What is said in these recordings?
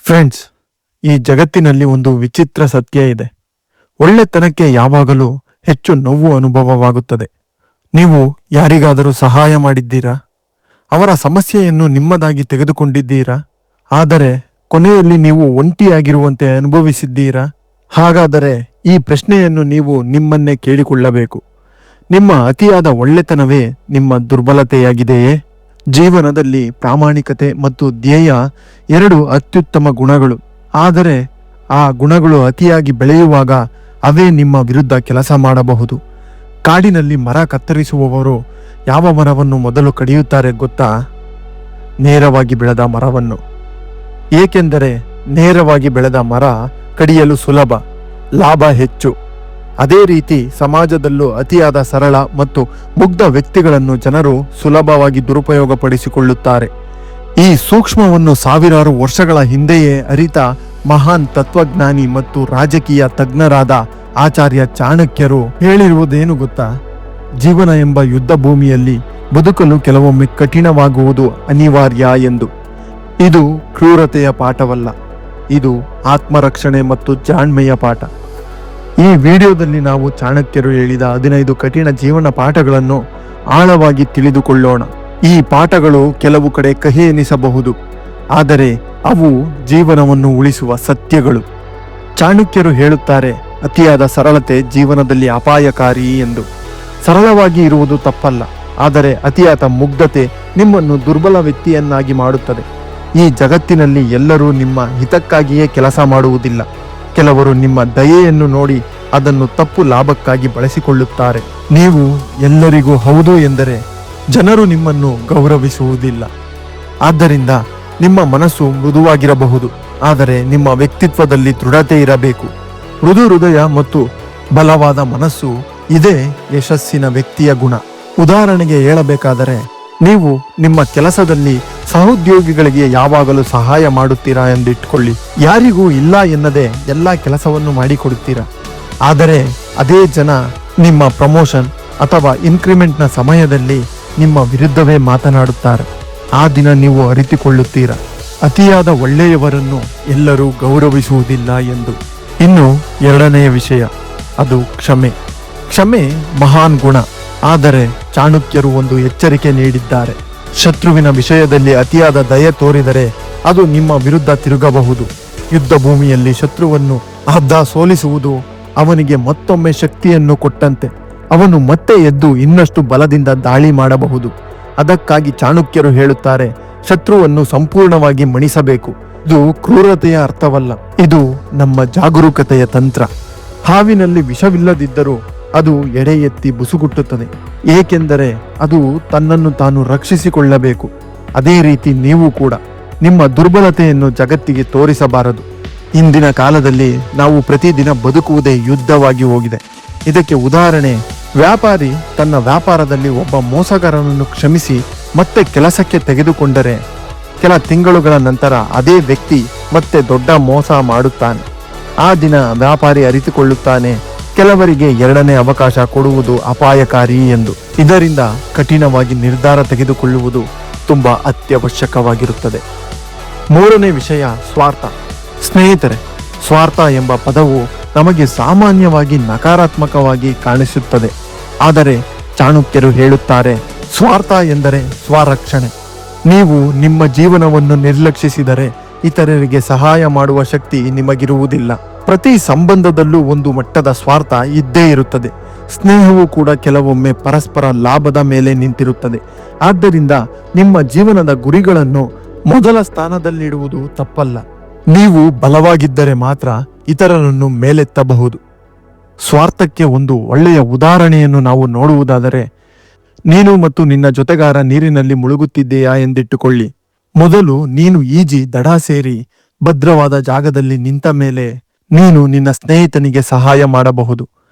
Friends, ಈ ಜಗತ್ತಿನಲ್ಲಿ ಒಂದು ವಿಚಿತ್ರ ಸತ್ಯ ಇದೆ. ಒಳ್ಳೆತನಕ್ಕೆ ಯಾವಾಗಲೂ ಹೆಚ್ಚು ನೋವು ಅನುಭವವಾಗುತ್ತದೆ. ನೀವು ಯಾರಿಗಾದರೂ ಸಹಾಯ ಮಾಡಿದ್ದೀರಾ? ಅವರ ಸಮಸ್ಯೆಯನ್ನು ನಿಮ್ಮದಾಗಿ ತೆಗೆದುಕೊಂಡಿದ್ದೀರಾ? ಆದರೆ ಕೊನೆಯಲ್ಲಿ ನೀವು ಒಂಟಿಯಾಗಿರುವಂತೆ ಅನುಭವಿಸಿದ್ದೀರಾ? ಹಾಗಾದರೆ ಈ ಪ್ರಶ್ನೆಯನ್ನು ನೀವು ನಿಮ್ಮನ್ನೇ ಕೇಳಿಕೊಳ್ಳಬೇಕು. ನಿಮ್ಮ ಅತಿಯಾದ ಒಳ್ಳೆತನವೇ ನಿಮ್ಮ ದುರ್ಬಲತೆಯಾಗಿದೆಯೇ? ಜೀವನದಲ್ಲಿ ಪ್ರಾಮಾಣಿಕತೆ ಮತ್ತು ಧ್ಯೇಯ ಎರಡು ಅತ್ಯುತ್ತಮ ಗುಣಗಳು. ಆದರೆ ಆ ಗುಣಗಳು ಅತಿಯಾಗಿ ಬೆಳೆಯುವಾಗ ಅವೇ ನಿಮ್ಮ ವಿರುದ್ಧ ಕೆಲಸ ಮಾಡಬಹುದು. ಕಾಡಿನಲ್ಲಿ ಮರ ಕತ್ತರಿಸುವವರು ಯಾವ ಮರವನ್ನು ಮೊದಲು ಕಡಿಯುತ್ತಾರೆ ಗೊತ್ತಾ? ನೇರವಾಗಿ ಬೆಳೆದ ಮರವನ್ನು. ಏಕೆಂದರೆ ನೇರವಾಗಿ ಬೆಳೆದ ಮರ ಕಡಿಯಲು ಸುಲಭ, ಲಾಭ ಹೆಚ್ಚು. ಅದೇ ರೀತಿ ಸಮಾಜದಲ್ಲೂ ಅತಿಯಾದ ಸರಳ ಮತ್ತು ಮುಗ್ಧ ವ್ಯಕ್ತಿಗಳನ್ನು ಜನರು ಸುಲಭವಾಗಿ ದುರುಪಯೋಗಪಡಿಸಿಕೊಳ್ಳುತ್ತಾರೆ. ಈ ಸೂಕ್ಷ್ಮವನ್ನು ಸಾವಿರಾರು ವರ್ಷಗಳ ಹಿಂದೆಯೇ ಅರಿತ ಮಹಾನ್ ತತ್ವಜ್ಞಾನಿ ಮತ್ತು ರಾಜಕೀಯ ತಜ್ಞರಾದ ಆಚಾರ್ಯ ಚಾಣಕ್ಯರು ಹೇಳಿರುವುದೇನು ಗೊತ್ತಾ? ಜೀವನ ಎಂಬ ಯುದ್ಧ ಭೂಮಿಯಲ್ಲಿ ಬದುಕಲು ಕೆಲವೊಮ್ಮೆ ಕಠಿಣವಾಗುವುದು ಅನಿವಾರ್ಯ ಎಂದು. ಇದು ಕ್ರೂರತೆಯ ಪಾಠವಲ್ಲ, ಇದು ಆತ್ಮರಕ್ಷಣೆ ಮತ್ತು ಜಾಣ್ಮೆಯ ಪಾಠ. ಈ ವಿಡಿಯೋದಲ್ಲಿ ನಾವು ಚಾಣಕ್ಯರು ಹೇಳಿದ 15 ಕಠಿಣ ಜೀವನ ಪಾಠಗಳನ್ನು ಆಳವಾಗಿ ತಿಳಿದುಕೊಳ್ಳೋಣ. ಈ ಪಾಠಗಳು ಕೆಲವು ಕಡೆ ಕಹಿ ಎನಿಸಬಹುದು, ಆದರೆ ಅವು ಜೀವನವನ್ನು ಉಳಿಸುವ ಸತ್ಯಗಳು. ಚಾಣಕ್ಯರು ಹೇಳುತ್ತಾರೆ, ಅತಿಯಾದ ಸರಳತೆ ಜೀವನದಲ್ಲಿ ಅಪಾಯಕಾರಿ ಎಂದು. ಸರಳವಾಗಿ ಇರುವುದು ತಪ್ಪಲ್ಲ, ಆದರೆ ಅತಿಯಾದ ಮುಗ್ಧತೆ ನಿಮ್ಮನ್ನು ದುರ್ಬಲ ವ್ಯಕ್ತಿಯನ್ನಾಗಿ ಮಾಡುತ್ತದೆ. ಈ ಜಗತ್ತಿನಲ್ಲಿ ಎಲ್ಲರೂ ನಿಮ್ಮ ಹಿತಕ್ಕಾಗಿಯೇ ಕೆಲಸ ಮಾಡುವುದಿಲ್ಲ. ಕೆಲವರು ನಿಮ್ಮ ದಯೆಯನ್ನು ನೋಡಿ ಅದನ್ನು ತಪ್ಪು ಲಾಭಕ್ಕಾಗಿ ಬಳಸಿಕೊಳ್ಳುತ್ತಾರೆ. ನೀವು ಎಲ್ಲರಿಗೂ ಹೌದು ಎಂದರೆ ಜನರು ನಿಮ್ಮನ್ನು ಗೌರವಿಸುವುದಿಲ್ಲ. ಆದ್ದರಿಂದ ನಿಮ್ಮ ಮನಸ್ಸು ಮೃದುವಾಗಿರಬಹುದು, ಆದರೆ ನಿಮ್ಮ ವ್ಯಕ್ತಿತ್ವದಲ್ಲಿ ದೃಢತೆ ಇರಬೇಕು. ಮೃದು ಹೃದಯ ಮತ್ತು ಬಲವಾದ ಮನಸ್ಸು ಇದೇ ಯಶಸ್ಸಿನ ವ್ಯಕ್ತಿಯ ಗುಣ. ಉದಾಹರಣೆಗೆ ಹೇಳಬೇಕಾದರೆ, ನೀವು ನಿಮ್ಮ ಕೆಲಸದಲ್ಲಿ ಸಹೋದ್ಯೋಗಿಗಳಿಗೆ ಯಾವಾಗಲೂ ಸಹಾಯ ಮಾಡುತ್ತೀರಾ ಎಂದಿಟ್ಕೊಳ್ಳಿ. ಯಾರಿಗೂ ಇಲ್ಲ ಎನ್ನದೆ ಎಲ್ಲ ಕೆಲಸವನ್ನು ಮಾಡಿಕೊಡುತ್ತೀರಾ. ಆದರೆ ಅದೇ ಜನ ನಿಮ್ಮ ಪ್ರಮೋಷನ್ ಅಥವಾ ಇನ್ಕ್ರಿಮೆಂಟ್ನ ಸಮಯದಲ್ಲಿ ನಿಮ್ಮ ವಿರುದ್ಧವೇ ಮಾತನಾಡುತ್ತಾರೆ. ಆ ದಿನ ನೀವು ಅರಿತುಕೊಳ್ಳುತ್ತೀರಾ, ಅತಿಯಾದ ಒಳ್ಳೆಯವರನ್ನು ಎಲ್ಲರೂ ಗೌರವಿಸುವುದಿಲ್ಲ ಎಂದು. ಇನ್ನು ಎರಡನೆಯ ವಿಷಯ, ಅದು ಕ್ಷಮೆ. ಕ್ಷಮೆ ಮಹಾನ್ ಗುಣ, ಆದರೆ ಚಾಣಕ್ಯರು ಒಂದು ಎಚ್ಚರಿಕೆ ನೀಡಿದ್ದಾರೆ. ಶತ್ರುವಿನ ವಿಷಯದಲ್ಲಿ ಅತಿಯಾದ ದಯೆ ತೋರಿದರೆ ಅದು ನಿಮ್ಮ ವಿರುದ್ಧ ತಿರುಗಬಹುದು. ಯುದ್ಧ ಭೂಮಿಯಲ್ಲಿ ಶತ್ರುವನ್ನು ಅರ್ಧ ಸೋಲಿಸುವುದು ಅವನಿಗೆ ಮತ್ತೊಮ್ಮೆ ಶಕ್ತಿಯನ್ನು ಕೊಟ್ಟಂತೆ. ಅವನು ಮತ್ತೆ ಎದ್ದು ಇನ್ನಷ್ಟು ಬಲದಿಂದ ದಾಳಿ ಮಾಡಬಹುದು. ಅದಕ್ಕಾಗಿ ಚಾಣಕ್ಯರು ಹೇಳುತ್ತಾರೆ, ಶತ್ರುವನ್ನು ಸಂಪೂರ್ಣವಾಗಿ ಮಣಿಸಬೇಕು. ಇದು ಕ್ರೂರತೆಯ ಅರ್ಥವಲ್ಲ, ಇದು ನಮ್ಮ ಜಾಗರೂಕತೆಯ ತಂತ್ರ. ಹಾವಿನಲ್ಲಿ ವಿಷವಿಲ್ಲದಿದ್ದರೂ ಅದು ಎಡೆ ಎತ್ತಿ ಬುಸುಗುಟ್ಟುತ್ತದೆ, ಏಕೆಂದರೆ ಅದು ತನ್ನನ್ನು ತಾನು ರಕ್ಷಿಸಿಕೊಳ್ಳಬೇಕು. ಅದೇ ರೀತಿ ನೀವು ಕೂಡ ನಿಮ್ಮ ದುರ್ಬಲತೆಯನ್ನು ಜಗತ್ತಿಗೆ ತೋರಿಸಬಾರದು. ಇಂದಿನ ಕಾಲದಲ್ಲಿ ನಾವು ಪ್ರತಿದಿನ ಬದುಕುವುದೇ ಯುದ್ಧವಾಗಿ ಹೋಗಿದೆ. ಇದಕ್ಕೆ ಉದಾಹರಣೆ, ವ್ಯಾಪಾರಿ ತನ್ನ ವ್ಯಾಪಾರದಲ್ಲಿ ಒಬ್ಬ ಮೋಸಗಾರನನ್ನು ಕ್ಷಮಿಸಿ ಮತ್ತೆ ಕೆಲಸಕ್ಕೆ ತೆಗೆದುಕೊಂಡರೆ ಕೆಲ ತಿಂಗಳುಗಳ ನಂತರ ಅದೇ ವ್ಯಕ್ತಿ ಮತ್ತೆ ದೊಡ್ಡ ಮೋಸ ಮಾಡುತ್ತಾನೆ. ಆ ದಿನ ವ್ಯಾಪಾರಿ ಅರಿತುಕೊಳ್ಳುತ್ತಾನೆ, ಕೆಲವರಿಗೆ ಎರಡನೇ ಅವಕಾಶ ಕೊಡುವುದು ಅಪಾಯಕಾರಿ ಎಂದು. ಇದರಿಂದ ಕಠಿಣವಾಗಿ ನಿರ್ಧಾರ ತೆಗೆದುಕೊಳ್ಳುವುದು ತುಂಬಾ ಅತ್ಯವಶ್ಯಕವಾಗಿರುತ್ತದೆ. ಮೂರನೇ ವಿಷಯ, ಸ್ವಾರ್ಥ. ಸ್ನೇಹಿತರೆ, ಸ್ವಾರ್ಥ ಎಂಬ ಪದವು ನಮಗೆ ಸಾಮಾನ್ಯವಾಗಿ ನಕಾರಾತ್ಮಕವಾಗಿ ಕಾಣಿಸುತ್ತದೆ. ಆದರೆ ಚಾಣಕ್ಯರು ಹೇಳುತ್ತಾರೆ, ಸ್ವಾರ್ಥ ಎಂದರೆ ಸ್ವರಕ್ಷಣೆ. ನೀವು ನಿಮ್ಮ ಜೀವನವನ್ನು ನಿರ್ಲಕ್ಷಿಸಿದರೆ ಇತರರಿಗೆ ಸಹಾಯ ಮಾಡುವ ಶಕ್ತಿ ನಿಮಗಿರುವುದಿಲ್ಲ. ಪ್ರತಿ ಸಂಬಂಧದಲ್ಲೂ ಒಂದು ಮಟ್ಟದ ಸ್ವಾರ್ಥ ಇದ್ದೇ ಇರುತ್ತದೆ. ಸ್ನೇಹವೂ ಕೂಡ ಕೆಲವೊಮ್ಮೆ ಪರಸ್ಪರ ಲಾಭದ ಮೇಲೆ ನಿಂತಿರುತ್ತದೆ. ಆದ್ದರಿಂದ ನಿಮ್ಮ ಜೀವನದ ಗುರಿಗಳನ್ನು ಮೊದಲ ಸ್ಥಾನದಲ್ಲಿಡುವುದು ತಪ್ಪಲ್ಲ. ನೀವು ಬಲವಾಗಿದ್ದರೆ ಮಾತ್ರ ಇತರರನ್ನು ಮೇಲೆತ್ತಬಹುದು. ಸ್ವಾರ್ಥಕ್ಕೆ ಒಂದು ಒಳ್ಳೆಯ ಉದಾಹರಣೆಯನ್ನು ನಾವು ನೋಡುವುದಾದರೆ, ನೀನು ಮತ್ತು ನಿನ್ನ ಜೊತೆಗಾರ ನೀರಿನಲ್ಲಿ ಮುಳುಗುತ್ತಿದ್ದೀಯಾ ಎಂದಿಟ್ಟುಕೊಳ್ಳಿ. ಮೊದಲು ನೀನು ಈಜಿ ದಡ ಸೇರಿ ಭದ್ರವಾದ ಜಾಗದಲ್ಲಿ ನಿಂತ ಮೇಲೆ ನೀನು ನಿನ್ನ ಸ್ನೇಹಿತನಿಗೆ ಸಹಾಯ ಮಾಡಬಹುದು.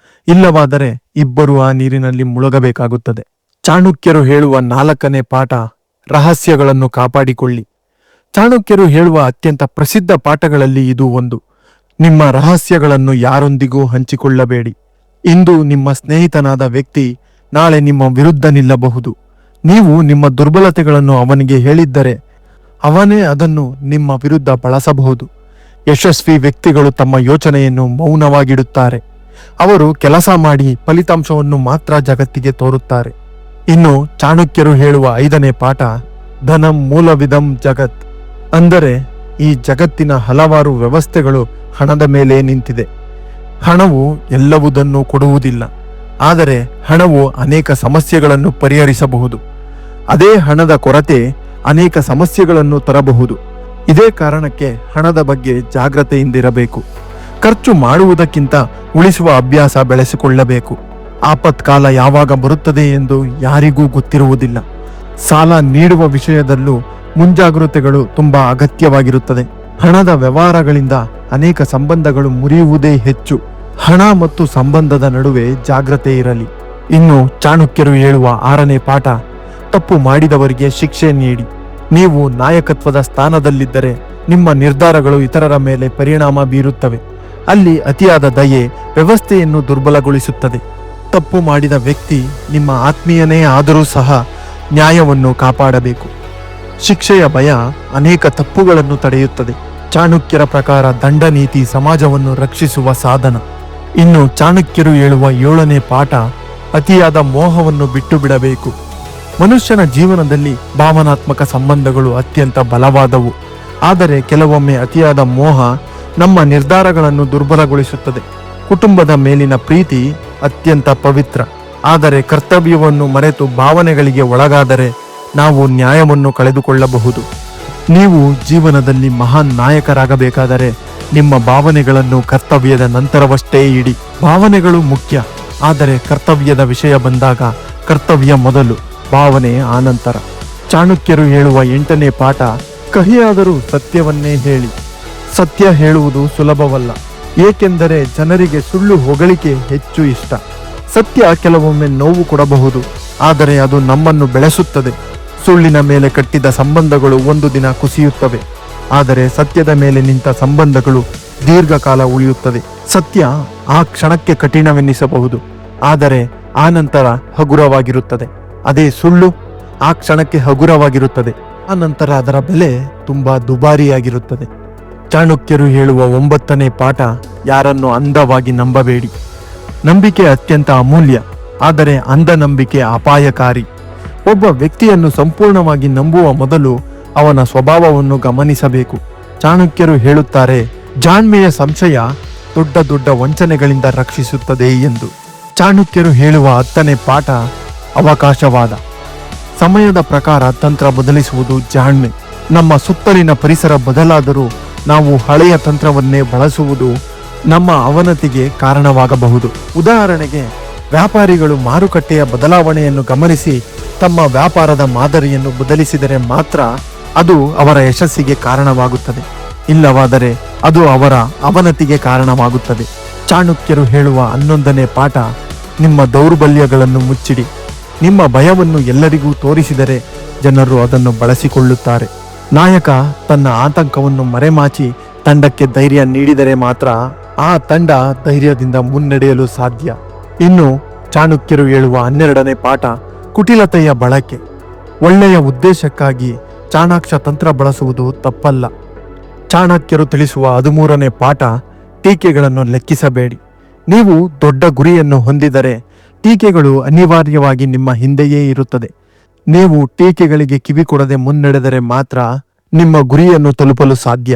ಇಲ್ಲವಾದರೆ ಇಬ್ಬರು ಆ ನೀರಿನಲ್ಲಿ ಮುಳುಗಬೇಕಾಗುತ್ತದೆ. ಚಾಣಕ್ಯರು ಹೇಳುವ 4ನೇ ಪಾಠ, ರಹಸ್ಯಗಳನ್ನು ಕಾಪಾಡಿಕೊಳ್ಳಿ. ಚಾಣಕ್ಯರು ಹೇಳುವ ಅತ್ಯಂತ ಪ್ರಸಿದ್ಧ ಪಾಠಗಳಲ್ಲಿ ಇದು ಒಂದು. ನಿಮ್ಮ ರಹಸ್ಯಗಳನ್ನು ಯಾರೊಂದಿಗೂ ಹಂಚಿಕೊಳ್ಳಬೇಡಿ. ಇಂದು ನಿಮ್ಮ ಸ್ನೇಹಿತನಾದ ವ್ಯಕ್ತಿ ನಾಳೆ ನಿಮ್ಮ ವಿರುದ್ಧ ನಿಲ್ಲಬಹುದು. ನೀವು ನಿಮ್ಮ ದುರ್ಬಲತೆಗಳನ್ನು ಅವನಿಗೆ ಹೇಳಿದ್ದರೆ ಅವನೇ ಅದನ್ನು ನಿಮ್ಮ ವಿರುದ್ಧ ಬಳಸಬಹುದು. ಯಶಸ್ವಿ ವ್ಯಕ್ತಿಗಳು ತಮ್ಮ ಯೋಚನೆಯನ್ನು ಮೌನವಾಗಿಡುತ್ತಾರೆ. ಅವರು ಕೆಲಸ ಮಾಡಿ ಫಲಿತಾಂಶವನ್ನು ಮಾತ್ರ ಜಗತ್ತಿಗೆ ತೋರುತ್ತಾರೆ. ಇನ್ನು ಚಾಣಕ್ಯರು ಹೇಳುವ 5ನೇ ಪಾಠ ಧನಂ ಮೂಲವಿದಂ ಜಗತ್. ಅಂದರೆ ಈ ಜಗತ್ತಿನ ಹಲವಾರು ವ್ಯವಸ್ಥೆಗಳು ಹಣದ ಮೇಲೆ ನಿಂತಿದೆ. ಹಣವು ಎಲ್ಲವುದನ್ನು ಕೊಡುವುದಿಲ್ಲ, ಆದರೆ ಹಣವು ಅನೇಕ ಸಮಸ್ಯೆಗಳನ್ನು ಪರಿಹರಿಸಬಹುದು. ಅದೇ ಹಣದ ಕೊರತೆ ಅನೇಕ ಸಮಸ್ಯೆಗಳನ್ನು ತರಬಹುದು. ಇದೇ ಕಾರಣಕ್ಕೆ ಹಣದ ಬಗ್ಗೆ ಜಾಗ್ರತೆಯಿಂದಿರಬೇಕು. ಖರ್ಚು ಮಾಡುವುದಕ್ಕಿಂತ ಉಳಿಸುವ ಅಭ್ಯಾಸ ಬೆಳೆಸಿಕೊಳ್ಳಬೇಕು. ಆಪತ್ಕಾಲ ಯಾವಾಗ ಬರುತ್ತದೆ ಎಂದು ಯಾರಿಗೂ ಗೊತ್ತಿರುವುದಿಲ್ಲ. ಸಾಲ ನೀಡುವ ವಿಷಯದಲ್ಲೂ ಮುಂಜಾಗೃತೆಗಳು ತುಂಬಾ ಅಗತ್ಯವಾಗಿರುತ್ತದೆ. ಹಣದ ವ್ಯವಹಾರಗಳಿಂದ ಅನೇಕ ಸಂಬಂಧಗಳು ಮುರಿಯುವುದೇ ಹೆಚ್ಚು. ಹಣ ಮತ್ತು ಸಂಬಂಧದ ನಡುವೆ ಜಾಗ್ರತೆ ಇರಲಿ. ಇನ್ನು ಚಾಣಕ್ಯರು ಹೇಳುವ 6ನೇ ಪಾಠ ತಪ್ಪು ಮಾಡಿದವರಿಗೆ ಶಿಕ್ಷೆ ನೀಡಿ. ನೀವು ನಾಯಕತ್ವದ ಸ್ಥಾನದಲ್ಲಿದ್ದರೆ ನಿಮ್ಮ ನಿರ್ಧಾರಗಳು ಇತರರ ಮೇಲೆ ಪರಿಣಾಮ ಬೀರುತ್ತವೆ. ಅಲ್ಲಿ ಅತಿಯಾದ ದಯೆ ವ್ಯವಸ್ಥೆಯನ್ನು ದುರ್ಬಲಗೊಳಿಸುತ್ತದೆ. ತಪ್ಪು ಮಾಡಿದ ವ್ಯಕ್ತಿ ನಿಮ್ಮ ಆತ್ಮೀಯನೇ ಆದರೂ ಸಹ ನ್ಯಾಯವನ್ನು ಕಾಪಾಡಬೇಕು. ಶಿಕ್ಷೆಯ ಭಯ ಅನೇಕ ತಪ್ಪುಗಳನ್ನು ತಡೆಯುತ್ತದೆ. ಚಾಣಕ್ಯರ ಪ್ರಕಾರ ದಂಡ ನೀತಿ ಸಮಾಜವನ್ನು ರಕ್ಷಿಸುವ ಸಾಧನ. ಇನ್ನು ಚಾಣಕ್ಯರು ಹೇಳುವ 7ನೇ ಪಾಠ ಅತಿಯಾದ ಮೋಹವನ್ನು ಬಿಟ್ಟು ಬಿಡಬೇಕು. ಮನುಷ್ಯನ ಜೀವನದಲ್ಲಿ ಭಾವನಾತ್ಮಕ ಸಂಬಂಧಗಳು ಅತ್ಯಂತ ಬಲವಾದವು. ಆದರೆ ಕೆಲವೊಮ್ಮೆ ಅತಿಯಾದ ಮೋಹ ನಮ್ಮ ನಿರ್ಧಾರಗಳನ್ನು ದುರ್ಬಲಗೊಳಿಸುತ್ತದೆ. ಕುಟುಂಬದ ಮೇಲಿನ ಪ್ರೀತಿ ಅತ್ಯಂತ ಪವಿತ್ರ, ಆದರೆ ಕರ್ತವ್ಯವನ್ನು ಮರೆತು ಭಾವನೆಗಳಿಗೆ ಒಳಗಾದರೆ ನಾವು ನ್ಯಾಯವನ್ನು ಕಳೆದುಕೊಳ್ಳಬಹುದು. ನೀವು ಜೀವನದಲ್ಲಿ ಮಹಾನ್ ನಾಯಕರಾಗಬೇಕಾದರೆ ನಿಮ್ಮ ಭಾವನೆಗಳನ್ನು ಕರ್ತವ್ಯದ ನಂತರವಷ್ಟೇ ಇಡಿ. ಭಾವನೆಗಳು ಮುಖ್ಯ, ಆದರೆ ಕರ್ತವ್ಯದ ವಿಷಯ ಬಂದಾಗ ಕರ್ತವ್ಯ ಮೊದಲು, ಭಾವನೆ ಆನಂತರ. ಚಾಣಕ್ಯರು ಹೇಳುವ 8ನೇ ಪಾಠ ಕಹಿಯಾದರೂ ಸತ್ಯವನ್ನೇ ಹೇಳಿ. ಸತ್ಯ ಹೇಳುವುದು ಸುಲಭವಲ್ಲ, ಏಕೆಂದರೆ ಜನರಿಗೆ ಸುಳ್ಳು ಹೊಗಳಿಕೆ ಹೆಚ್ಚು ಇಷ್ಟ. ಸತ್ಯ ಕೆಲವೊಮ್ಮೆ ನೋವು ಕೊಡಬಹುದು, ಆದರೆ ಅದು ನಮ್ಮನ್ನು ಬೆಳೆಸುತ್ತದೆ. ಸುಳ್ಳಿನ ಮೇಲೆ ಕಟ್ಟಿದ ಸಂಬಂಧಗಳು ಒಂದು ದಿನ ಕುಸಿಯುತ್ತವೆ, ಆದರೆ ಸತ್ಯದ ಮೇಲೆ ನಿಂತ ಸಂಬಂಧಗಳು ದೀರ್ಘಕಾಲ ಉಳಿಯುತ್ತದೆ. ಸತ್ಯ ಆ ಕ್ಷಣಕ್ಕೆ ಕಠಿಣವೆನ್ನಿಸಬಹುದು, ಆದರೆ ಆ ನಂತರ ಹಗುರವಾಗಿರುತ್ತದೆ. ಅದೇ ಸುಳ್ಳು ಆ ಕ್ಷಣಕ್ಕೆ ಹಗುರವಾಗಿರುತ್ತದೆ, ಆ ನಂತರ ಅದರ ಬೆಲೆ ತುಂಬಾ ದುಬಾರಿಯಾಗಿರುತ್ತದೆ. ಚಾಣಕ್ಯರು ಹೇಳುವ 9ನೇ ಪಾಠ ಯಾರನ್ನು ಅಂಧವಾಗಿ ನಂಬಬೇಡಿ. ನಂಬಿಕೆ ಅತ್ಯಂತ ಅಮೂಲ್ಯ, ಆದರೆ ಅಂಧ ನಂಬಿಕೆ ಅಪಾಯಕಾರಿ. ಒಬ್ಬ ವ್ಯಕ್ತಿಯನ್ನು ಸಂಪೂರ್ಣವಾಗಿ ನಂಬುವ ಮೊದಲು ಅವನ ಸ್ವಭಾವವನ್ನು ಗಮನಿಸಬೇಕು. ಚಾಣಕ್ಯರು ಹೇಳುತ್ತಾರೆ, ಜಾಣ್ಮೆಯ ಸಂಶಯ ದೊಡ್ಡ ದೊಡ್ಡ ವಂಚನೆಗಳಿಂದ ರಕ್ಷಿಸುತ್ತದೆ ಎಂದು. ಚಾಣಕ್ಯರು ಹೇಳುವ 10ನೇ ಪಾಠ ಅವಕಾಶವಾದ. ಸಮಯದ ಪ್ರಕಾರ ತಂತ್ರ ಬದಲಿಸುವುದು ಜಾಣ್ಮೆ. ನಮ್ಮ ಸುತ್ತಲಿನ ಪರಿಸರ ಬದಲಾದರೂ ನಾವು ಹಳೆಯ ತಂತ್ರವನ್ನೇ ಬಳಸುವುದು ನಮ್ಮ ಅವನತಿಗೆ ಕಾರಣವಾಗಬಹುದು. ಉದಾಹರಣೆಗೆ, ವ್ಯಾಪಾರಿಗಳು ಮಾರುಕಟ್ಟೆಯ ಬದಲಾವಣೆಯನ್ನು ಗಮನಿಸಿ ತಮ್ಮ ವ್ಯಾಪಾರದ ಮಾದರಿಯನ್ನು ಬದಲಿಸಿದರೆ ಮಾತ್ರ ಅದು ಅವರ ಯಶಸ್ಸಿಗೆ ಕಾರಣವಾಗುತ್ತದೆ. ಇಲ್ಲವಾದರೆ ಅದು ಅವರ ಅವನತಿಗೆ ಕಾರಣವಾಗುತ್ತದೆ. ಚಾಣಕ್ಯರು ಹೇಳುವ 11ನೇ ಪಾಠ ನಿಮ್ಮ ದೌರ್ಬಲ್ಯಗಳನ್ನು ಮುಚ್ಚಿಡಿ. ನಿಮ್ಮ ಭಯವನ್ನು ಎಲ್ಲರಿಗೂ ತೋರಿಸಿದರೆ ಜನರು ಅದನ್ನು ಬಳಸಿಕೊಳ್ಳುತ್ತಾರೆ. ನಾಯಕ ತನ್ನ ಆತಂಕವನ್ನು ಮರೆಮಾಚಿ ತಂಡಕ್ಕೆ ಧೈರ್ಯ ನೀಡಿದರೆ ಮಾತ್ರ ಆ ತಂಡ ಧೈರ್ಯದಿಂದ ಮುನ್ನಡೆಯಲು ಸಾಧ್ಯ. ಇನ್ನು ಚಾಣಕ್ಯರು ಹೇಳುವ 12ನೇ ಪಾಠ ಕುಟಿಲತೆಯ ಬಳಕೆ. ಒಳ್ಳೆಯ ಉದ್ದೇಶಕ್ಕಾಗಿ ಚಾಣಾಕ್ಷ ತಂತ್ರ ಬಳಸುವುದು ತಪ್ಪಲ್ಲ. ಚಾಣಕ್ಯರು ತಿಳಿಸುವ 13ನೇ ಪಾಠ ಟೀಕೆಗಳನ್ನು ಲೆಕ್ಕಿಸಬೇಡಿ. ನೀವು ದೊಡ್ಡ ಗುರಿಯನ್ನು ಹೊಂದಿದರೆ ಟೀಕೆಗಳು ಅನಿವಾರ್ಯವಾಗಿ ನಿಮ್ಮ ಹಿಂದೆಯೇ ಇರುತ್ತದೆ. ನೀವು ಟೀಕೆಗಳಿಗೆ ಕಿವಿ ಕೊಡದೆ ಮುನ್ನಡೆದರೆ ಮಾತ್ರ ನಿಮ್ಮ ಗುರಿಯನ್ನು ತಲುಪಲು ಸಾಧ್ಯ.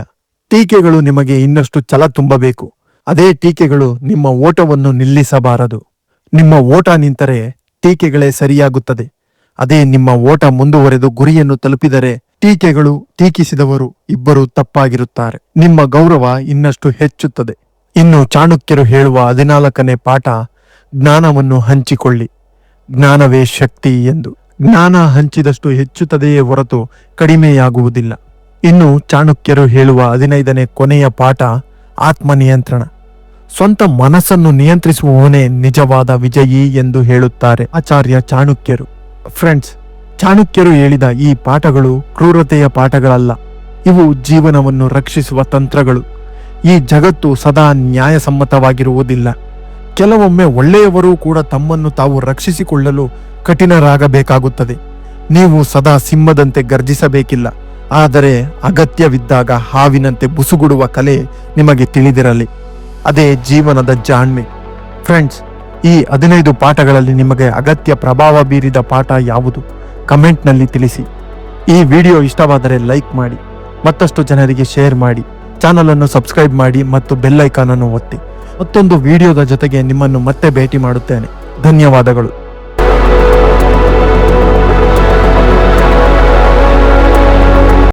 ಟೀಕೆಗಳು ನಿಮಗೆ ಇನ್ನಷ್ಟು ಛಲ ತುಂಬಬೇಕು. ಅದೇ ಟೀಕೆಗಳು ನಿಮ್ಮ ಓಟವನ್ನು ನಿಲ್ಲಿಸಬಾರದು. ನಿಮ್ಮ ಓಟ ನಿಂತರೆ ಟೀಕೆಗಳೇ ಸರಿಯಾಗುತ್ತದೆ. ಅದೇ ನಿಮ್ಮ ಓಟ ಮುಂದುವರೆದು ಗುರಿಯನ್ನು ತಲುಪಿದರೆ ಟೀಕೆಗಳು ಟೀಕಿಸಿದವರು ಇಬ್ಬರು ತಪ್ಪಾಗಿರುತ್ತಾರೆ. ನಿಮ್ಮ ಗೌರವ ಇನ್ನಷ್ಟು ಹೆಚ್ಚುತ್ತದೆ. ಇನ್ನು ಚಾಣಕ್ಯರು ಹೇಳುವ 14ನೇ ಪಾಠ ಜ್ಞಾನವನ್ನು ಹಂಚಿಕೊಳ್ಳಿ. ಜ್ಞಾನವೇ ಶಕ್ತಿ ಎಂದು. ಜ್ಞಾನ ಹಂಚಿದಷ್ಟು ಹೆಚ್ಚುತ್ತದೆಯೇ ಹೊರತು ಕಡಿಮೆಯಾಗುವುದಿಲ್ಲ. ಇನ್ನು ಚಾಣಕ್ಯರು ಹೇಳುವ 15ನೇ ಕೊನೆಯ ಪಾಠ ಆತ್ಮನಿಯಂತ್ರಣ. ಸ್ವಂತ ಮನಸ್ಸನ್ನು ನಿಯಂತ್ರಿಸುವವನೇ ನಿಜವಾದ ವಿಜಯಿ ಎಂದು ಹೇಳುತ್ತಾರೆ ಆಚಾರ್ಯ ಚಾಣಕ್ಯರು. ಫ್ರೆಂಡ್ಸ್, ಚಾಣಕ್ಯರು ಹೇಳಿದ ಈ ಪಾಠಗಳು ಕ್ರೂರತೆಯ ಪಾಠಗಳಲ್ಲ. ಇವು ಜೀವನವನ್ನು ರಕ್ಷಿಸುವ ತಂತ್ರಗಳು. ಈ ಜಗತ್ತು ಸದಾ ನ್ಯಾಯಸಮ್ಮತವಾಗಿರುವುದಿಲ್ಲ. ಕೆಲವೊಮ್ಮೆ ಒಳ್ಳೆಯವರೂ ಕೂಡ ತಮ್ಮನ್ನು ತಾವು ರಕ್ಷಿಸಿಕೊಳ್ಳಲು ಕಠಿಣರಾಗಬೇಕಾಗುತ್ತದೆ. ನೀವು ಸದಾ ಸಿಂಹದಂತೆ ಗರ್ಜಿಸಬೇಕಿಲ್ಲ, ಆದರೆ ಅಗತ್ಯವಿದ್ದಾಗ ಹಾವಿನಂತೆ ಬುಸುಗುಡುವ ಕಲೆ ನಿಮಗೆ ತಿಳಿದಿರಲಿ. ಅದೇ ಜೀವನದ ಜಾಣ್ಮೆ. ಫ್ರೆಂಡ್ಸ್, ಈ 15 ಪಾಠಗಳಲ್ಲಿ ನಿಮಗೆ ಅಗತ್ಯ ಪ್ರಭಾವ ಬೀರಿದ ಪಾಠ ಯಾವುದು? ಕಮೆಂಟ್ನಲ್ಲಿ ತಿಳಿಸಿ. ಈ ವಿಡಿಯೋ ಇಷ್ಟವಾದರೆ ಲೈಕ್ ಮಾಡಿ, ಮತ್ತಷ್ಟು ಜನರಿಗೆ ಶೇರ್ ಮಾಡಿ, ಚಾನಲ್ ಅನ್ನು ಸಬ್ಸ್ಕ್ರೈಬ್ ಮಾಡಿ ಮತ್ತು ಬೆಲ್ ಐಕಾನ್ ಅನ್ನು ಒತ್ತಿ. ಮತ್ತೊಂದು ವಿಡಿಯೋದ ಜೊತೆಗೆ ನಿಮ್ಮನ್ನು ಮತ್ತೆ ಭೇಟಿ ಮಾಡುತ್ತೇನೆ. ಧನ್ಯವಾದಗಳು.